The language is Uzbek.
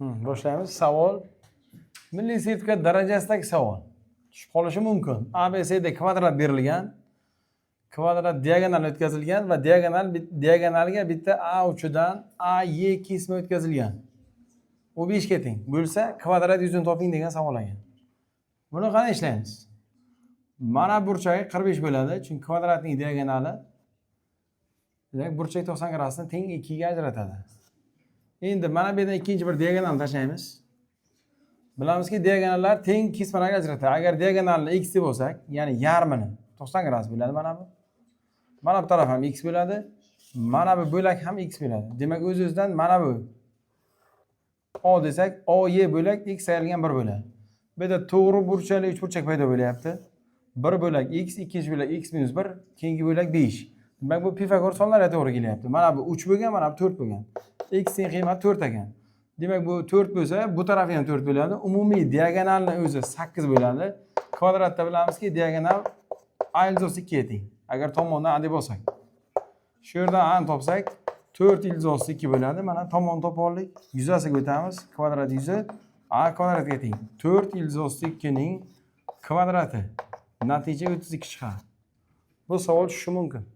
Boshlaymiz. Savol milliy sertifikat darajasidagi savol. Tushib qolishi mumkin. ABC'da kvadrat berilgan, kvadrat diagonal o'tkazilgan va diagonalga bitta A uchidan AY kesma o'tkazilgan. U 5 ga teng. Bo'lsa, kvadrat yuzini toping degan savol ekan. Buni qanday ishlaymiz? Mana burchagi 45 bo'ladi, chunki kvadratning diagonali demak burchak 90 gradusni teng 2 ga ajratadi. Endi mana bu yerdan ikkinchi bir diagonal tashlaymiz. Bilamizki, diagonallar teng kesmalarga ajratadi. Agar diagonalni x deb olsak, ya'ni yarmini 90 gradus bo'ladi mana bu. Mana bu taraf ham x bo'ladi, mana bu bo'lak ham x bo'ladi. Demak, o'z-o'zidan mana bu O desak, OY bo'lak x ayrilgan 1 bo'ladi. Bu yerda to'g'ri burchakli uchburchak paydo bo'lyapti. 1 bo'lak x, ikkinchi bo'lak x minus 1, keyingi bo'lak 5. Demak, bu Pifagor sonlariga to'g'ri kelyapti. Mana bu 3 bo'lgan, mana bu 4 bo'lgan. X ning qiymati 4 ekan. Demak, bu 4 bo'lsa, bu tarafi ham 4 bo'ladi. Umumiy diagonalni o'zi 8 bo'ladi. Kvadratda bilamizki, diagonal a ildiz 2 ga teng. Agar tomondan a deb olsak. Shu yerdan a ni topsak, 4 ildiz 2 bo'ladi. Mana tomon topib oldik. Yuzasiga o'tamiz. Kvadrat yuzi a kvadratga teng. 4 ildiz 2 ning kvadrati. Natija 32 chiqadi. Bu savol tushishi mumkin.